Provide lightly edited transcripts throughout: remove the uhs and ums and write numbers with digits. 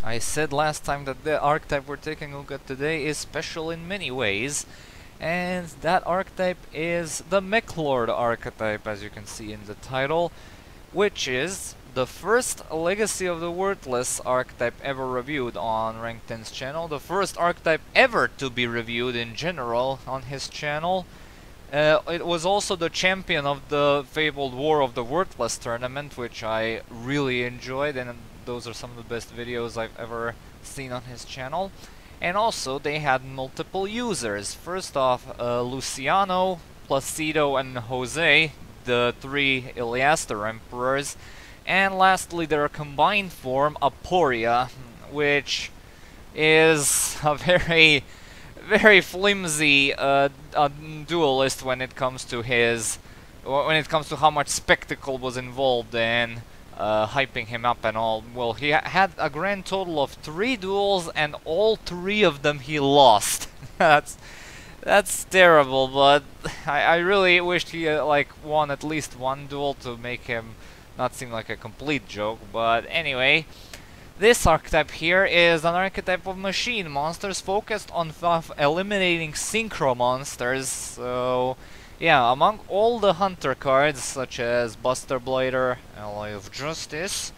I said last time that the archetype we're taking a look at today is special in many ways, and that archetype is the Mechlord archetype, as you can see in the title, which is the first Legacy of the Worthless archetype ever reviewed on Rank 10's channel, the first archetype ever to be reviewed in general on his channel. It was also the champion of the fabled War of the Worthless tournament, which I really enjoyed, and those are some of the best videos I've ever seen on his channel. And also, they had multiple users. First off, Luciano, Placido, and Jose, the three Iliaster Emperors. And lastly, their combined form, Aporia, which is a very flimsy duelist when it comes to how much spectacle was involved in hyping him up and all. Well, he had a grand total of 3 duels, and all 3 of them he lost. That's terrible, but I really wished he like won at least one duel to make him not seem like a complete joke. But anyway, this archetype here is an archetype of machine monsters focused on eliminating synchro monsters. So yeah, among all the hunter cards such as Buster Blader, Ally of Justice,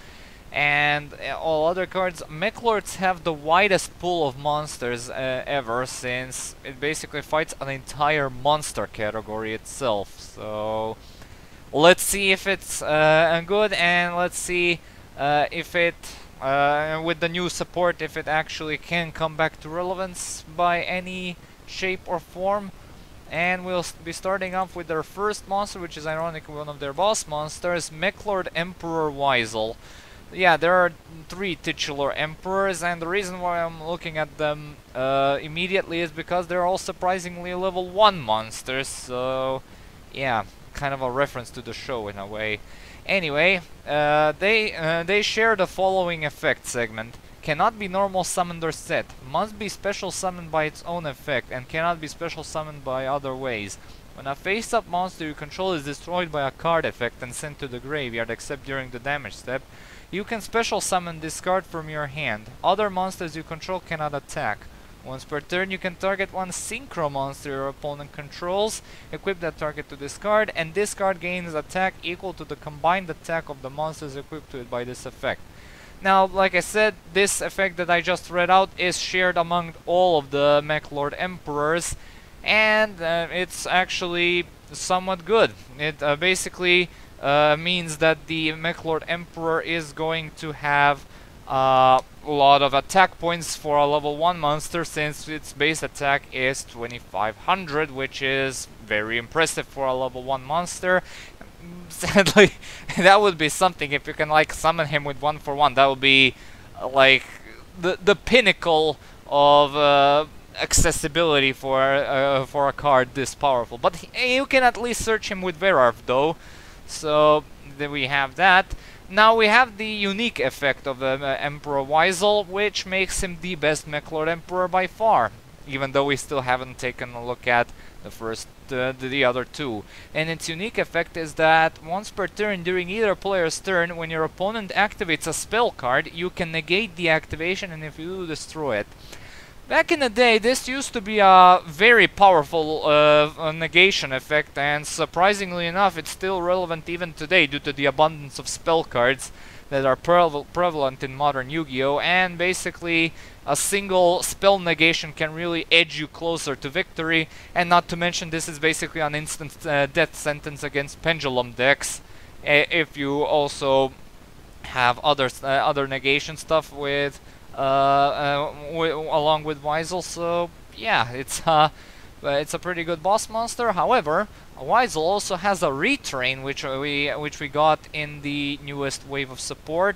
and all other cards, Mechlords have the widest pool of monsters ever, since it basically fights an entire monster category itself. So let's see if it's good, and let's see if it, with the new support, if it actually can come back to relevance by any shape or form. And we'll be starting off with their first monster, which is ironically one of their boss monsters, Mechlord Emperor Weisel. Yeah, there are 3 titular emperors, and the reason why I'm looking at them immediately is because they're all surprisingly level 1 monsters, so yeah, kind of a reference to the show in a way. Anyway, they share the following effect segment. Cannot be normal summoned or set, must be special summoned by its own effect, and cannot be special summoned by other ways. When a face-up monster you control is destroyed by a card effect and sent to the graveyard, except during the damage step, you can special summon this card from your hand. Other monsters you control cannot attack. Once per turn you can target one synchro monster your opponent controls, equip that target to this card, and this card gains attack equal to the combined attack of the monsters equipped to it by this effect. Now, like I said, this effect that I just read out is shared among all of the Mechlord Emperors, and it's actually somewhat good. It basically means that the Mechlord Emperor is going to have a lot of attack points for a level 1 monster, since its base attack is 2500, which is very impressive for a level 1 monster. Sadly, that would be something if you can like summon him with 1-for-1. That would be like the pinnacle of accessibility for a card this powerful. But you can at least search him with Verarv though. So then we have that. Now we have the unique effect of Emperor Weisel, which makes him the best Mechlord Emperor by far, even though we still haven't taken a look at the other 2. And its unique effect is that once per turn during either player's turn, when your opponent activates a spell card, you can negate the activation, and if you do, destroy it. Back in the day, this used to be a very powerful negation effect, and surprisingly enough, it's still relevant even today due to the abundance of spell cards that are prevalent in modern Yu-Gi-Oh! And basically, a single spell negation can really edge you closer to victory, and not to mention this is basically an instant death sentence against pendulum decks if you also have other negation stuff with along with Weisel. So yeah, it's a pretty good boss monster. However, Weisel also has a retrain which we got in the newest wave of support.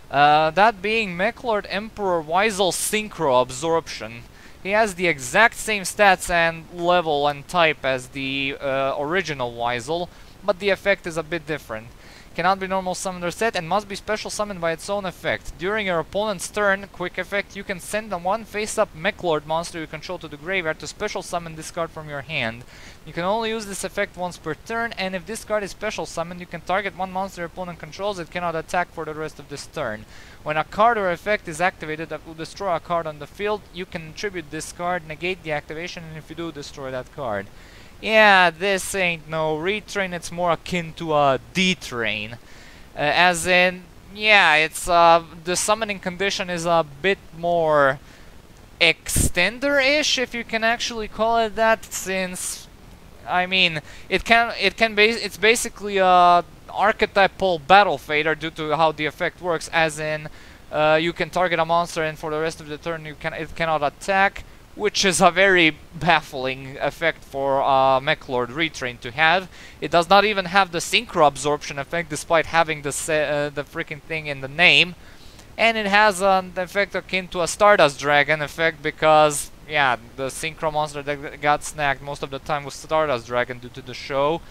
That being Mechlord Emperor Weisel Synchro Absorption. He has the exact same stats and level and type as the original Weisel, but the effect is a bit different. cannot be normal summoned or set, and must be special summoned by its own effect. During your opponent's turn, quick effect, you can send a one face-up Mechlord monster you control to the graveyard to special summon this card from your hand. You can only use this effect once per turn, and if this card is special summoned, you can target one monster your opponent controls. It cannot attack for the rest of this turn. When a card or effect is activated that will destroy a card on the field, you can attribute this card, negate the activation, and if you do, destroy that card. Yeah, this ain't no retrain, it's more akin to a D-train. As in, yeah, it's the summoning condition is a bit more extender-ish, if you can actually call it that, since I mean it's basically a archetypal battle fader due to how the effect works, as in you can target a monster and for the rest of the turn it cannot attack, which is a very baffling effect for Mechlord Retrain to have. It does not even have the Synchro Absorption effect, despite having the freaking thing in the name. And it has an effect akin to a Stardust Dragon effect, because, yeah, the Synchro monster that got snagged most of the time was Stardust Dragon due to the show.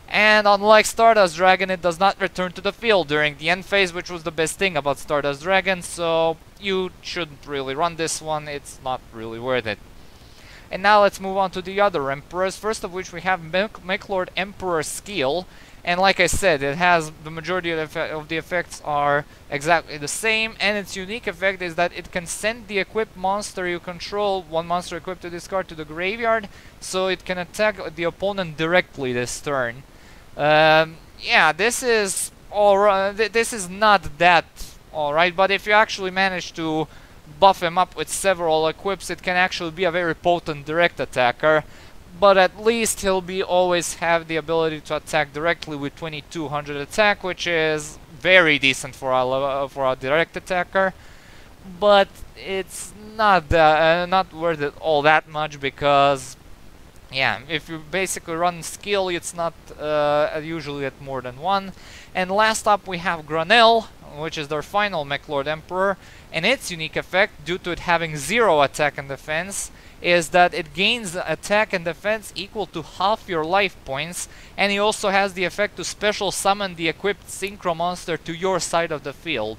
And unlike Stardust Dragon, it does not return to the field during the end phase, which was the best thing about Stardust Dragon, so you shouldn't really run this one, it's not really worth it. And now let's move on to the other Emperors, first of which we have Mechlord Emperor Skill. And like I said, it has the majority of the effects are exactly the same, and its unique effect is that it can send the equipped monster you control, one monster equipped to this card, to the graveyard, so it can attack the opponent directly this turn. Yeah, this is alright. This is not that alright, but if you actually manage to buff him up with several equips, it can actually be a very potent direct attacker. But at least he'll always have the ability to attack directly with 2200 attack, which is very decent for a direct attacker. But it's not worth it all that much, because yeah, if you basically run skill, it's not usually at more than one. And last up we have Granel, which is their final Mechlord Emperor, and its unique effect, due to it having 0 attack and defense, is that it gains attack and defense equal to half your life points, and he also has the effect to special summon the equipped Synchro monster to your side of the field.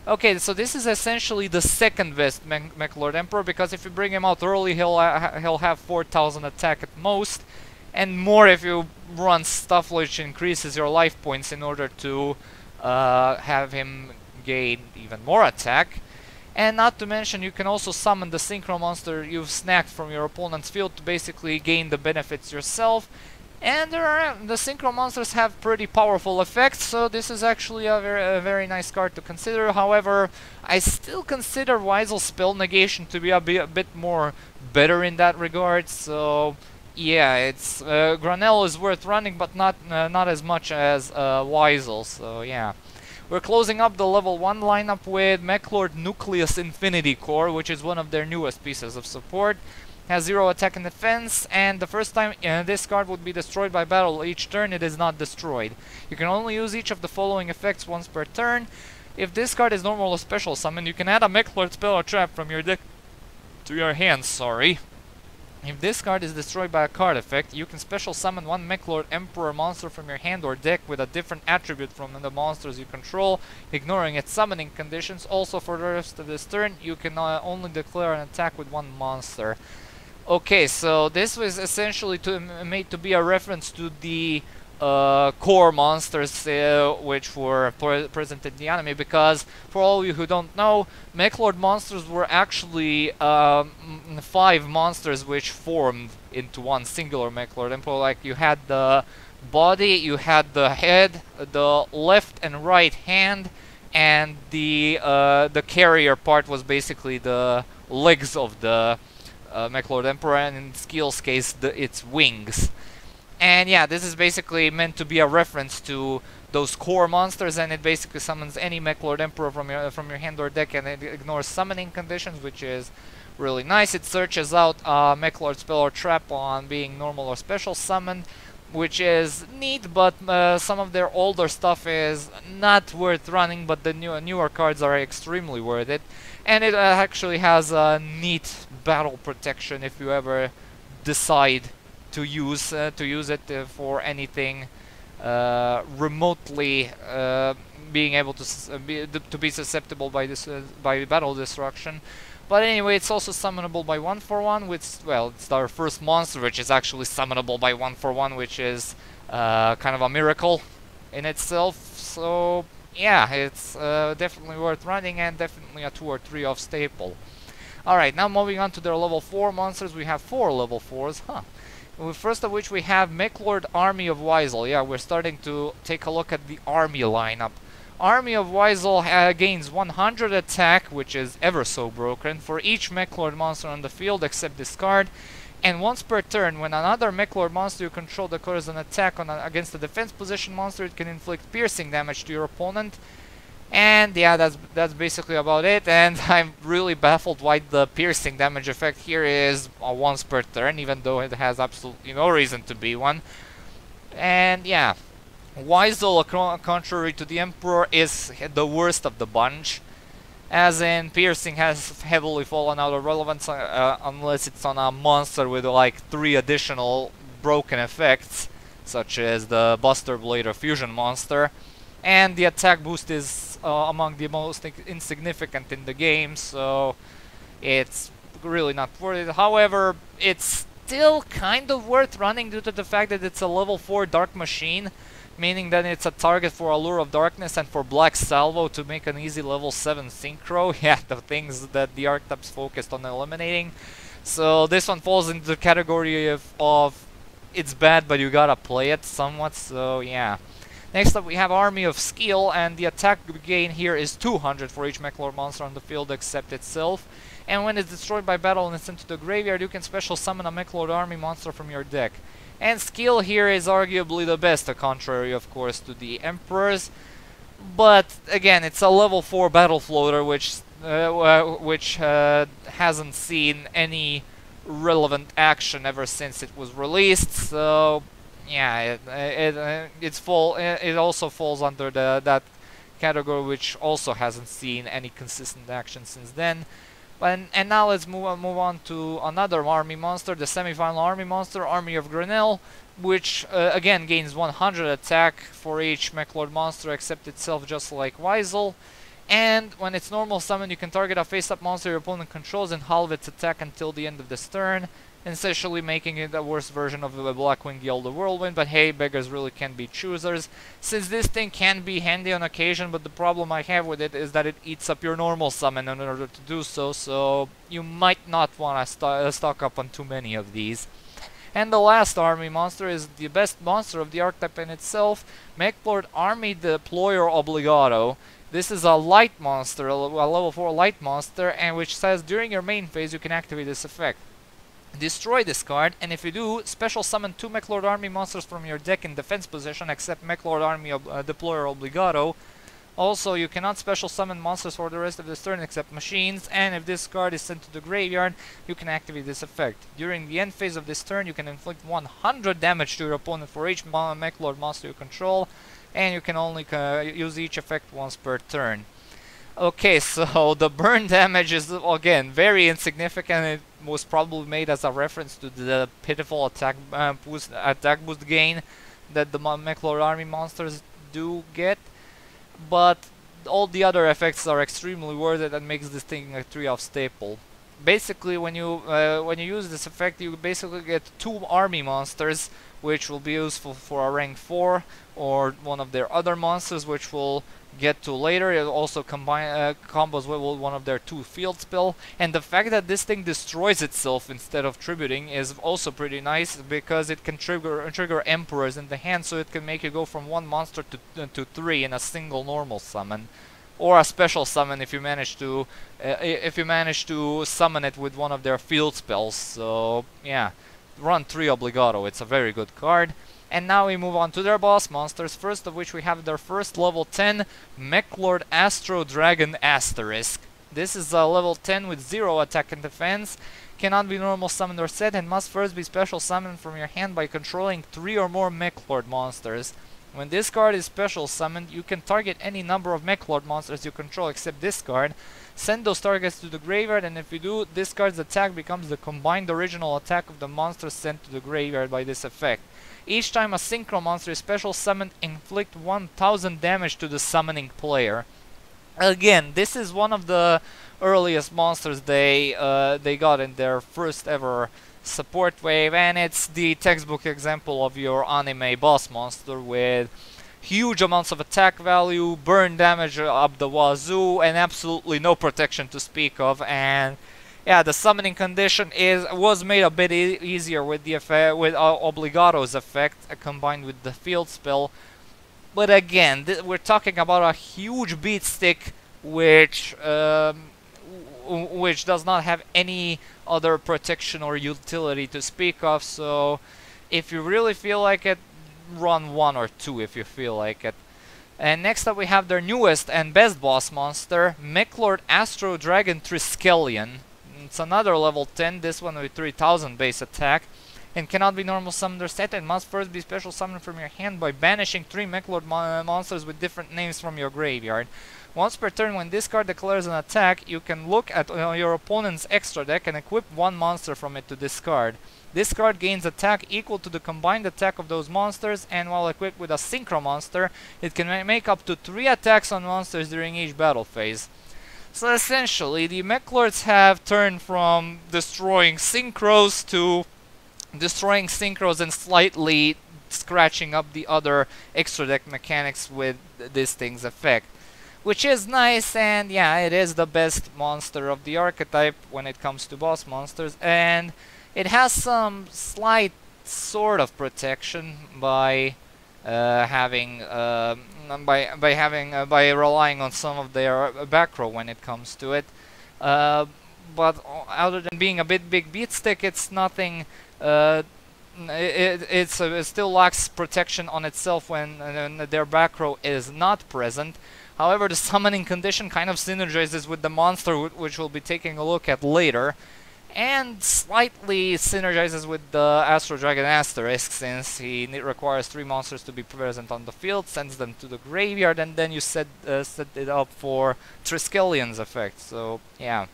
Okay, so this is essentially the second best Mechlord Emperor, because if you bring him out early, he'll have 4000 attack at most, and more if you run stuff which increases your life points in order to have him gain even more attack. And not to mention, you can also summon the Synchro monster you've snagged from your opponent's field to basically gain the benefits yourself. And the Synchro monsters have pretty powerful effects, so this is actually a very nice card to consider. However, I still consider Weisel's Spell Negation to be a bit more better in that regard. So yeah, it's Granel is worth running, but not as much as Weisel. So yeah. We're closing up the level 1 lineup with Mechlord Nucleus Infinity Core, which is one of their newest pieces of support. Has 0 attack and defense, and the first time this card would be destroyed by battle each turn, it is not destroyed. You can only use each of the following effects once per turn. If this card is normal or special summon, you can add a Mechlord spell or trap from your deck to your hand, If this card is destroyed by a card effect, you can special summon one Mechlord Emperor monster from your hand or deck with a different attribute from the monsters you control, ignoring its summoning conditions. Also, for the rest of this turn, you can only declare an attack with one monster. Okay, so this was essentially made to be a reference to the core monsters which were present in the anime, because for all of you who don't know, Mechlord monsters were actually 5 monsters which formed into one singular Mechlord Emperor. Like, you had the body, you had the head, the left and right hand, and the carrier part was basically the legs of the Mechlord Emperor, and in Skill's case, its wings. And yeah, this is basically meant to be a reference to those core monsters, and it basically summons any Mechlord Emperor from your hand or deck, and it ignores summoning conditions, which is really nice. It searches out Mechlord spell or trap on being normal or special summoned, which is neat, but some of their older stuff is not worth running, but the newer cards are extremely worth it. And it actually has a neat battle protection if you ever decide to use it for anything remotely being able to be susceptible by this by battle destruction. But anyway, it's also summonable by 1/1, which, well, it's our first monster which is actually summonable by 1/1, which is kind of a miracle in itself. So yeah, it's definitely worth running, and definitely a 2 or 3 off staple. Alright, now moving on to their level 4 monsters, we have 4 level 4s, First of which we have Mechlord Army of Weisel. Yeah, we're starting to take a look at the army lineup. Army of Weisel gains 100 attack, which is ever so broken, for each Mechlord monster on the field except discard. And once per turn, when another Mechlord monster you control declares an attack against a defense position monster, it can inflict piercing damage to your opponent. And yeah, that's basically about it. And I'm really baffled why the piercing damage effect here is once per turn, even though it has absolutely no reason to be one. And yeah, Weisel, contrary to the Emperor, is the worst of the bunch, as in piercing has heavily fallen out of relevance unless it's on a monster with like 3 additional broken effects, such as the Buster Blade or Fusion monster, and the attack boost is among the most insignificant in the game, so it's really not worth it. However, it's still kind of worth running due to the fact that it's a level 4 Dark Machine, meaning that it's a target for Allure of Darkness and for Black Salvo to make an easy level 7 Synchro. Yeah, the things that the archetypes focused on eliminating. So this one falls into the category of it's bad, but you gotta play it somewhat, so yeah. Next up we have Army of Skill, and the attack gain here is 200 for each Mechlord monster on the field except itself. And when it's destroyed by battle and it's sent to the graveyard, you can special summon a Mechlord army monster from your deck. And skill here is arguably the best, contrary of course to the Emperor's. But again, it's a level 4 battle floater which hasn't seen any relevant action ever since it was released. So yeah, it also falls under that category, which also hasn't seen any consistent action since then. And now let's move on to another army monster, the semi-final army monster, Army of Grenell, which again gains 100 attack for each Mechlord monster except itself, just like Weisel. And when it's normal summon, you can target a face-up monster your opponent controls and halve its attack until the end of this turn, essentially making it a worse version of the Blackwing Guild of Whirlwind. But hey, beggars really can be choosers, since this thing can be handy on occasion, but the problem I have with it is that it eats up your normal summon in order to do so, so you might not want to stock up on too many of these. And the last army monster is the best monster of the archetype in itself, Mechlord Army Deployer Obligato. This is a light monster, a level 4 light monster, and which says during your main phase you can activate this effect. Destroy this card, and if you do, special summon 2 Mechlord Army monsters from your deck in defense position except Mechlord Army Deployer Obligato. Also, you cannot special summon monsters for the rest of this turn except machines, and if this card is sent to the graveyard, you can activate this effect. During the end phase of this turn, you can inflict 100 damage to your opponent for each Mechlord monster you control, and you can only use each effect once per turn. Okay, so the burn damage is again very insignificant. It was probably made as a reference to the pitiful attack boost gain that the Mechlord Army monsters do get, but all the other effects are extremely worth it and makes this thing a 3-off staple. Basically, when you use this effect, you basically get 2 army monsters, which will be useful for a rank 4, or one of their other monsters, which we'll get to later. It also combos with one of their 2 field spell, and the fact that this thing destroys itself instead of tributing is also pretty nice, because it can trigger Emperors in the hand, so it can make you go from 1 monster to 3 in a single normal summon, or a special summon if you manage to summon it with one of their field spells. So yeah, run 3 Obligato, it's a very good card. And now we move on to their boss monsters, first of which we have their first level 10 Mechlord Astro Dragon Asterisk. This is a level 10 with 0 attack and defense, cannot be normal summoned or set, and must first be special summoned from your hand by controlling 3 or more Mechlord monsters. When this card is special summoned, you can target any number of Mechlord monsters you control except this card, send those targets to the graveyard, and if you do, this card's attack becomes the combined original attack of the monsters sent to the graveyard by this effect. Each time a Synchro monster is special summoned, inflict 1000 damage to the summoning player. Again, this is one of the earliest monsters they got in their first ever support wave, and it's the textbook example of your anime boss monster with huge amounts of attack value, burn damage up the wazoo, and absolutely no protection to speak of. And yeah, the summoning condition was made a bit easier with the effect, with Obligato's effect combined with the field spell. But again, we're talking about a huge beat stick which does not have any other protection or utility to speak of. So if you really feel like it, run 1 or 2 if you feel like it. And next up we have their newest and best boss monster, Mechlord Astro Dragon Triskelion. It's another level 10, this one with 3000 base attack, and cannot be normal summoned or set, and must first be special summoned from your hand by banishing 3 Mechlord monsters with different names from your graveyard. Once per turn, when this card declares an attack, you can look at your opponent's extra deck and equip 1 monster from it to discard. This card gains attack equal to the combined attack of those monsters, and while equipped with a Synchro monster, it can make up to 3 attacks on monsters during each battle phase. So essentially, the Mechlords have turned from destroying Synchros to destroying Synchros and slightly scratching up the other extra deck mechanics with this thing's effect. Which is nice, and yeah, it is the best monster of the archetype when it comes to boss monsters, and it has some slight sort of protection by by relying on some of their back row when it comes to it. But other than being a big beat stick, it's nothing. It still lacks protection on itself when their back row is not present. However, the summoning condition kind of synergizes with the monster, which we'll be taking a look at later, and slightly synergizes with the Astro Dragon Asterisk, since he requires 3 monsters to be present on the field, sends them to the graveyard, and then you set it up for Triskelion's effect. So yeah.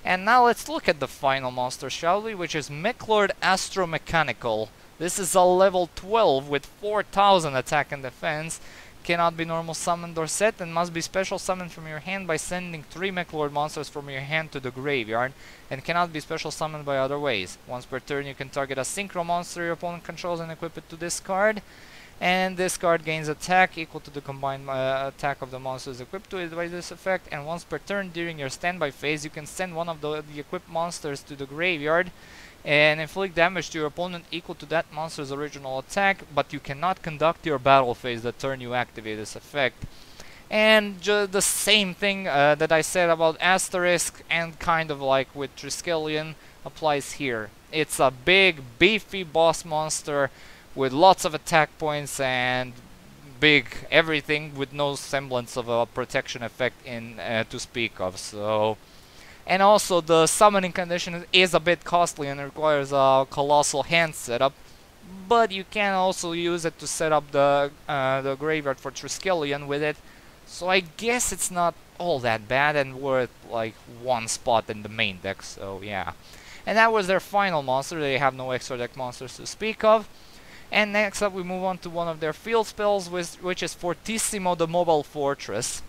And now let's look at the final monster, shall we, which is Mechlord Astromechanical. This is a level 12 with 4000 attack and defense. Cannot be normal summoned or set, and must be special summoned from your hand by sending 3 Mechlord monsters from your hand to the graveyard, and cannot be special summoned by other ways. Once per turn you can target a Synchro monster your opponent controls and equip it to this card, and this card gains attack equal to the combined attack of the monsters equipped to it by this effect, and once per turn during your standby phase you can send one of the equipped monsters to the graveyard and inflict damage to your opponent equal to that monster's original attack, but you cannot conduct your battle phase the turn you activate this effect. And the same thing that I said about Asterisk and kind of like with Triskelion applies here. It's a big, beefy boss monster with lots of attack points and big everything with no semblance of a protection effect in to speak of. So. And also the summoning condition is a bit costly and requires a colossal hand setup, but you can also use it to set up the graveyard for Triskelion with it, so I guess it's not all that bad and worth like 1 spot in the main deck, so yeah. And that was their final monster. They have no extra deck monsters to speak of. And next up we move on to one of their field spells, which is Fortissimo the Mobile Fortress.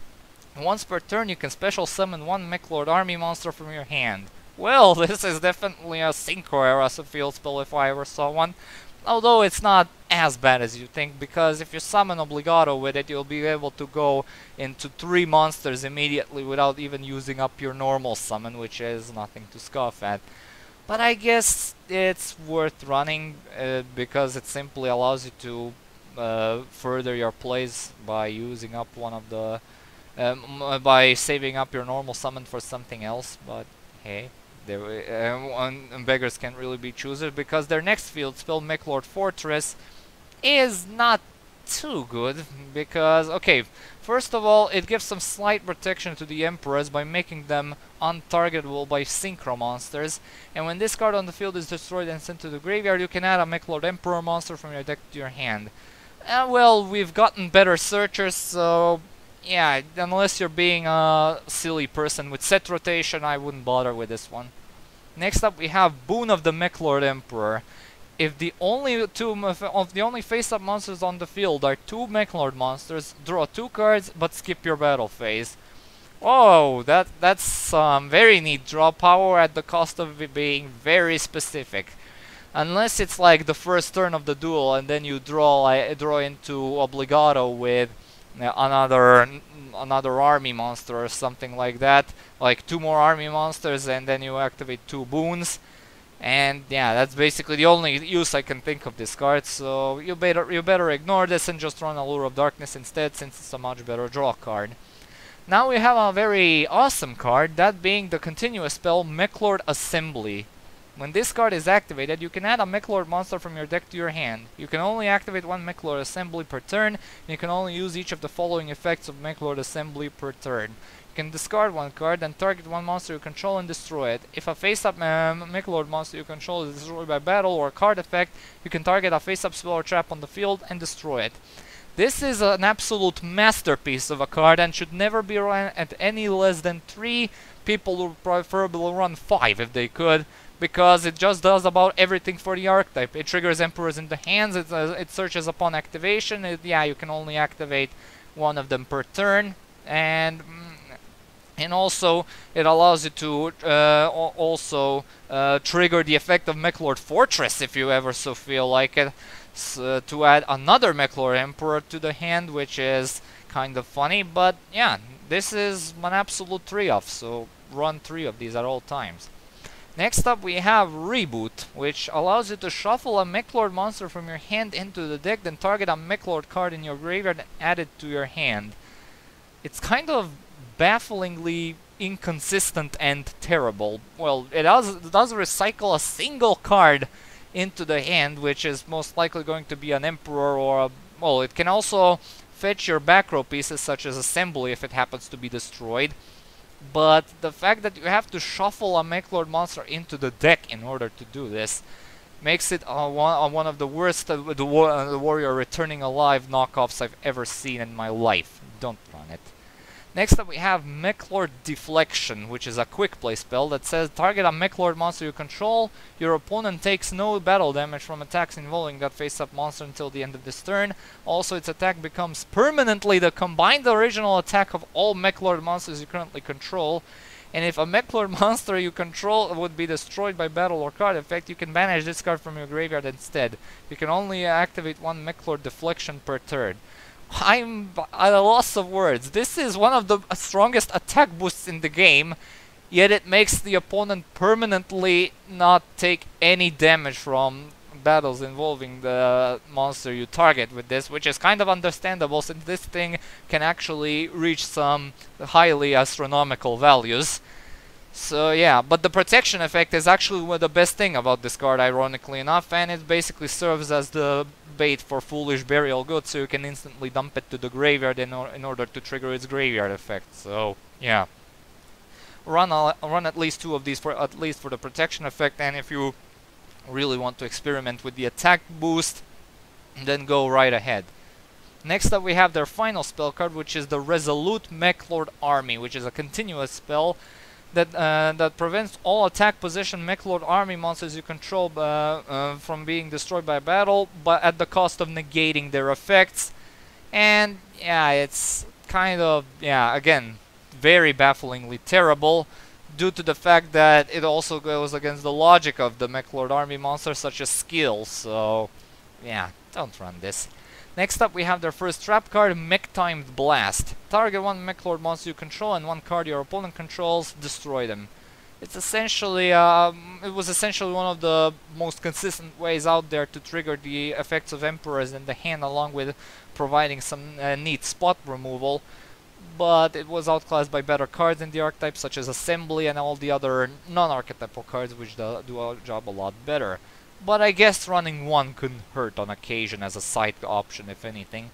Once per turn you can special summon 1 Mechlord army monster from your hand. Well, this is definitely a Synchro era field spell if I ever saw one. Although it's not as bad as you think, because if you summon Obligato with it, you'll be able to go into 3 monsters immediately without even using up your normal summon, which is nothing to scoff at. But I guess it's worth running because it simply allows you to further your plays by using up one of the by saving up your normal summon for something else. But hey, beggars can't really be choosers, because their next field spell, Mechlord Fortress, is not too good, because, okay, first of all, it gives some slight protection to the Emperors by making them untargetable by Synchro monsters, and when this card on the field is destroyed and sent to the graveyard, you can add a Mechlord Emperor monster from your deck to your hand. Well, we've gotten better searchers, so yeah, unless you're being a silly person with set rotation, I wouldn't bother with this one. Next up we have Boon of the Mechlord Emperor. if the only face-up monsters on the field are two Mechlord monsters, draw 2 cards but skip your battle phase. Oh, that's very neat draw power at the cost of it being very specific. Unless it's like the first turn of the duel and then you draw into Obligato with another army monster or something like that, like 2 more army monsters, and then you activate 2 boons. And yeah, that's basically the only use I can think of this card, so you better ignore this and just run Allure of Darkness instead, since it's a much better draw card. Now we have a very awesome card, that being the continuous spell Mechlord Assembly. When this card is activated, you can add a Mechlord monster from your deck to your hand. You can only activate 1 Mechlord Assembly per turn, and you can only use each of the following effects of Mechlord Assembly per turn. You can discard 1 card and target 1 monster you control and destroy it. If a face-up Mechlord monster you control is destroyed by battle or a card effect, you can target a face-up spell or trap on the field and destroy it. This is an absolute masterpiece of a card and should never be run at any less than 3. People would preferably run 5 if they could, because it just does about everything for the archetype. It triggers Emperors in the hands, it searches upon activation, yeah, you can only activate 1 of them per turn, and also it allows you to trigger the effect of Mechlord Fortress if you ever so feel like it, to add another Mechlord Emperor to the hand, which is kind of funny, but yeah, this is an absolute 3-off, so run 3 of these at all times. Next up we have Reboot, which allows you to shuffle a Mechlord monster from your hand into the deck, then target a Mechlord card in your graveyard and add it to your hand. It's kind of bafflingly inconsistent and terrible. Well, it does recycle a single card into the hand, which is most likely going to be an Emperor or a... well, it can also fetch your back row pieces such as Assembly if it happens to be destroyed. But the fact that you have to shuffle a Mechlord monster into the deck in order to do this makes it one of the worst the Warrior Returning Alive knockoffs I've ever seen in my life. Don't run it. Next up we have Mechlord Deflection, which is a quick play spell that says target a Mechlord monster you control, your opponent takes no battle damage from attacks involving that face-up monster until the end of this turn. Also, its attack becomes permanently the combined original attack of all Mechlord monsters you currently control, and if a Mechlord monster you control would be destroyed by battle or card effect, you can banish this card from your graveyard instead. You can only activate 1 Mechlord Deflection per turn. I'm at a loss of words. This is one of the strongest attack boosts in the game, yet it makes the opponent permanently not take any damage from battles involving the monster you target with this, which is kind of understandable since this thing can actually reach some highly astronomical values. So yeah, but the protection effect is actually the best thing about this card, ironically enough, and it basically serves as the bait for Foolish Burial Goods, so you can instantly dump it to the graveyard in order to trigger its graveyard effect. So yeah, run at least 2 of these for the protection effect, and if you really want to experiment with the attack boost, then go right ahead. Next up we have their final spell card, which is the Resolute Mechlord Army, which is a continuous spell that prevents all attack position Mechlord army monsters you control from being destroyed by battle, but at the cost of negating their effects. And yeah, it's kind of, yeah, again, very bafflingly terrible due to the fact that it also goes against the logic of the Mechlord army monsters, such as skills. So yeah, don't run this. Next up we have their first trap card, Mech-Timed Blast. Target 1 Mechlord monster you control and 1 card your opponent controls, destroy them. It's essentially, it was essentially one of the most consistent ways out there to trigger the effects of Emperors in the hand, along with providing some neat spot removal. But it was outclassed by better cards in the archetype, such as Assembly and all the other non-archetypal cards, which do our job a lot better. But I guess running 1 couldn't hurt on occasion as a side option, if anything.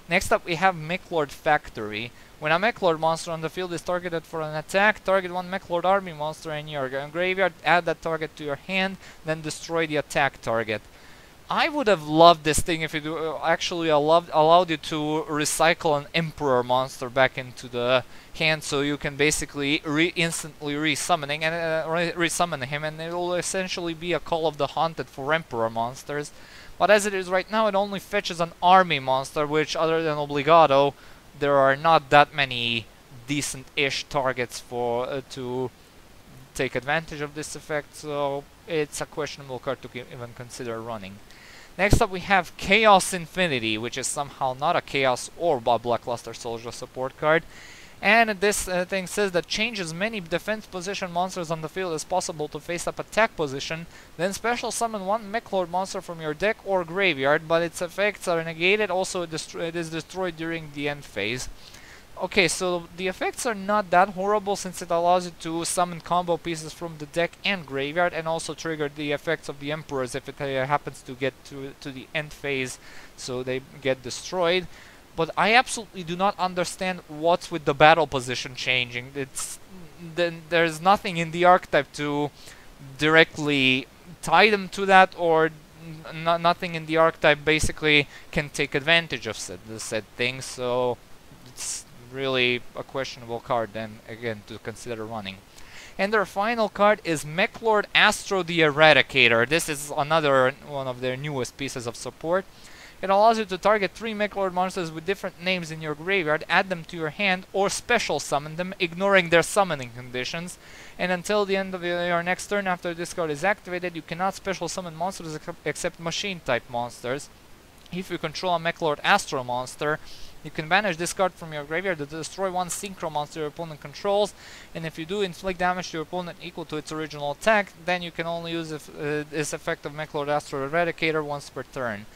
Next up we have Mechlord Factory. When a Mechlord monster on the field is targeted for an attack, target 1 Mechlord army monster in your graveyard, add that target to your hand, then destroy the attack target. I would have loved this thing if it actually allowed you to recycle an Emperor monster back into the hand, so you can basically instantly resummoning and resummon him, and it will essentially be a Call of the Haunted for Emperor monsters. But as it is right now, it only fetches an army monster, which, other than Obligado, there are not that many decent-ish targets for to take advantage of this effect, so it's a questionable card to even consider running. Next up we have Chaos Infinity, which is somehow not a Chaos or a Blackluster Soldier support card. And this thing says that change as many defense position monsters on the field as possible to face up attack position, then special summon one Mechlord monster from your deck or graveyard, but its effects are negated, also it is destroyed during the end phase. Okay, so the effects are not that horrible since it allows you to summon combo pieces from the deck and graveyard, and also trigger the effects of the Emperors if it happens to get to the end phase, so they get destroyed. But I absolutely do not understand what's with the battle position changing. There's nothing in the archetype to directly tie them to that, or nothing in the archetype basically can take advantage of said thing, so it's really a questionable card then again to consider running. And their final card is Mechlord Astro the Eradicator. This is another one of their newest pieces of support. It allows you to target 3 Mechlord monsters with different names in your graveyard, add them to your hand, or special summon them, ignoring their summoning conditions. And until the end of your next turn after this card is activated, you cannot special summon monsters except machine-type monsters. If you control a Mechlord Astro monster, you can banish this card from your graveyard to destroy one Synchro monster your opponent controls, and if you do inflict damage to your opponent equal to its original attack, then you can only use this effect of Mechlord Astro Eradicator once per turn.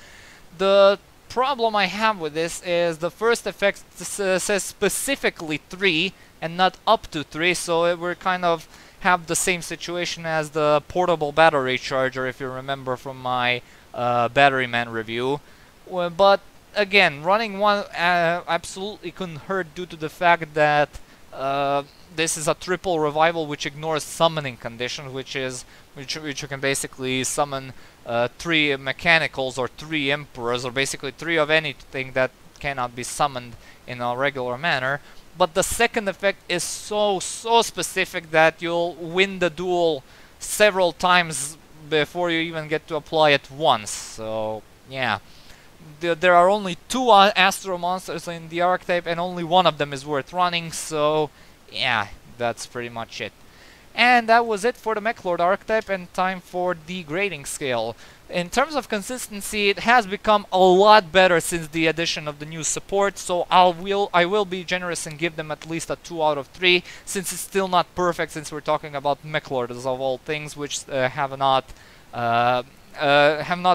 The problem I have with this is the first effect says specifically 3 and not up to 3, so we're kind of have the same situation as the portable battery charger, if you remember from my Batteryman review. But again, running one absolutely couldn't hurt due to the fact that this is a triple revival which ignores summoning conditions, which you can basically summon 3 mechanicals or 3 emperors, or basically 3 of anything that cannot be summoned in a regular manner. But the second effect is so specific that you'll win the duel several times before you even get to apply it once. So yeah. There are only 2 Astro monsters in the archetype, and only one of them is worth running, so yeah, that's pretty much it. And that was it for the Mechlord archetype, and time for the grading scale. In terms of consistency, it has become a lot better since the addition of the new support, so I will be generous and give them at least a 2 out of 3, since it's still not perfect, since we're talking about Mechlords of all things, which have not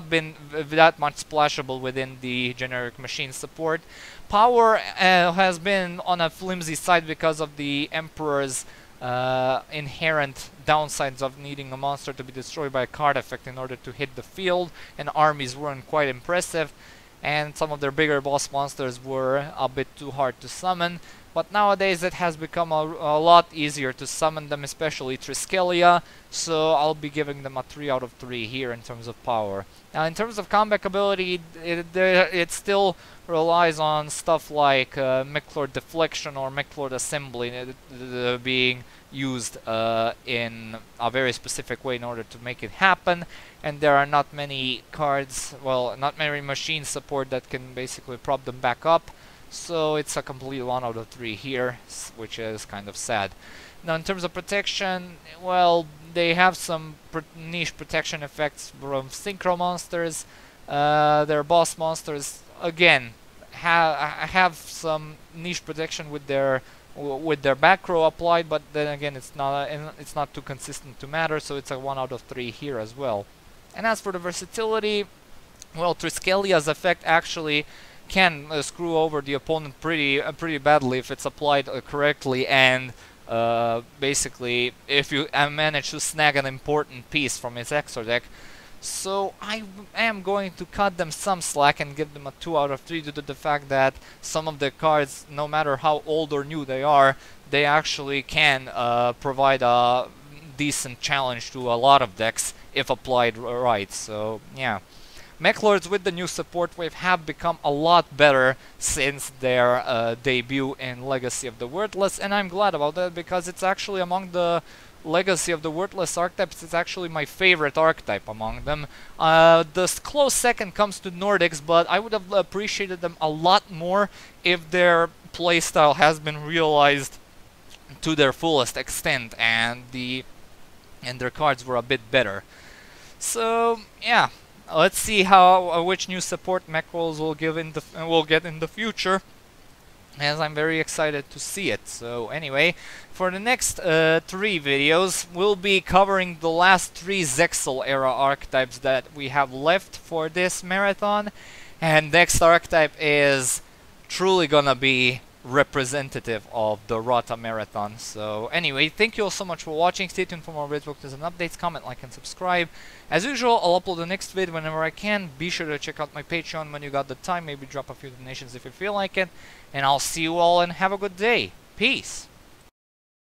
been that much splashable within the generic machine support. Power has been on a flimsy side because of the Emperor's inherent downsides of needing a monster to be destroyed by a card effect in order to hit the field, and armies weren't quite impressive, and some of their bigger boss monsters were a bit too hard to summon. But nowadays it has become a lot easier to summon them, especially Triskelion, so I'll be giving them a 3 out of 3 here in terms of power. Now in terms of comeback ability, it still relies on stuff like Mechlord Deflection or Mechlord Assembly being used in a very specific way in order to make it happen, and there are not many cards, well, not many machine support that can basically prop them back up. So it's a complete 1 out of 3 here, which is kind of sad. Now in terms of protection, well, they have some niche protection effects from Synchro monsters. Their boss monsters, again, have some niche protection with their back row applied, but then again it's not too consistent to matter, so it's a 1 out of 3 here as well. And as for the versatility, well, Triskelion's effect actually can screw over the opponent pretty badly if it's applied correctly, and basically if you manage to snag an important piece from his extra deck. So I am going to cut them some slack and give them a 2 out of 3 due to the fact that some of the cards, no matter how old or new they are, they actually can provide a decent challenge to a lot of decks if applied right. So yeah. Mechlords with the new support wave have become a lot better since their debut in Legacy of the Worthless, and I'm glad about that because it's actually among the Legacy of the Worthless archetypes, it's actually my favorite archetype among them. The close second comes to Nordics, but I would have appreciated them a lot more if their playstyle has been realized to their fullest extent and their cards were a bit better. So yeah, let's see how which new support Mechrolls will get in the future, as I'm very excited to see it. So anyway, for the next 3 videos, we'll be covering the last 3 Zexal era archetypes that we have left for this marathon, and next archetype is truly gonna be representative of the Rota Marathon. So anyway, thank you all so much for watching. Stay tuned for more Blitzbox and updates. Comment, like, and subscribe. As usual, I'll upload the next vid whenever I can. Be sure to check out my Patreon when you got the time. Maybe drop a few donations if you feel like it. And I'll see you all and have a good day. Peace!